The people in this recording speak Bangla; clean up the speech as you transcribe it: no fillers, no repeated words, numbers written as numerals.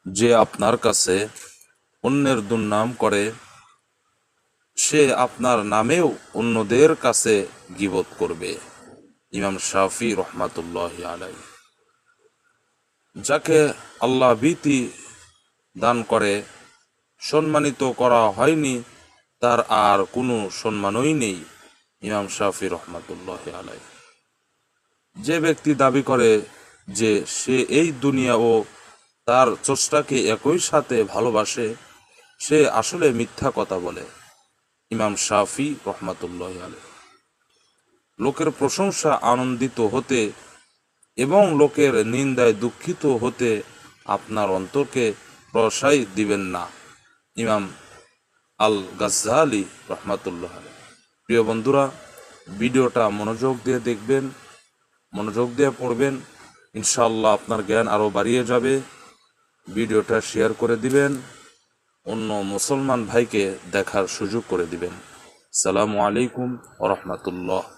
যে আপনার কাছে অন্যের দুর্নাম করে সে আপনার নামেও অন্যদের কাছে গীবত করবে। ইমাম শাফি রহমাতুল্লাহ আলাইহি। যাকে আল্লাহ ভীতি দান করে সম্মানিত করা হয়নি, তার আর কোনো সম্মানই নেই। ইমাম শাফি রহমাতুল্লাহ আলাইহি। যে ব্যক্তি দাবি করে যে সে এই দুনিয়া ও তার স্রষ্টাকে একই সাথে ভালোবাসে, সে আসলে মিথ্যা কথা বলে। ইমাম শাফি রহমাতুল্লাহ আলাইহি। লোকের প্রশংসা আনন্দিত হতে এবং লোকের নিন্দায় দুঃখিত হতে আপনার অন্তরকে প্রশ্রয় দিবেন না। ইমাম আল গাজ্জালি রহমাতুল্লাহ আলাইহি। প্রিয় বন্ধুরা, ভিডিওটা মনোযোগ দিয়ে দেখবেন, মনোযোগ দিয়ে পড়বেন, ইনশাআল্লাহ আপনার জ্ঞান আরও বাড়িয়ে যাবে। ভিডিওটা শেয়ার করে দিবেন, অন্য মুসলমান ভাইকে দেখার সুযোগ করে দিবেন। আসসালামু আলাইকুম ওয়া রাহমাতুল্লাহ।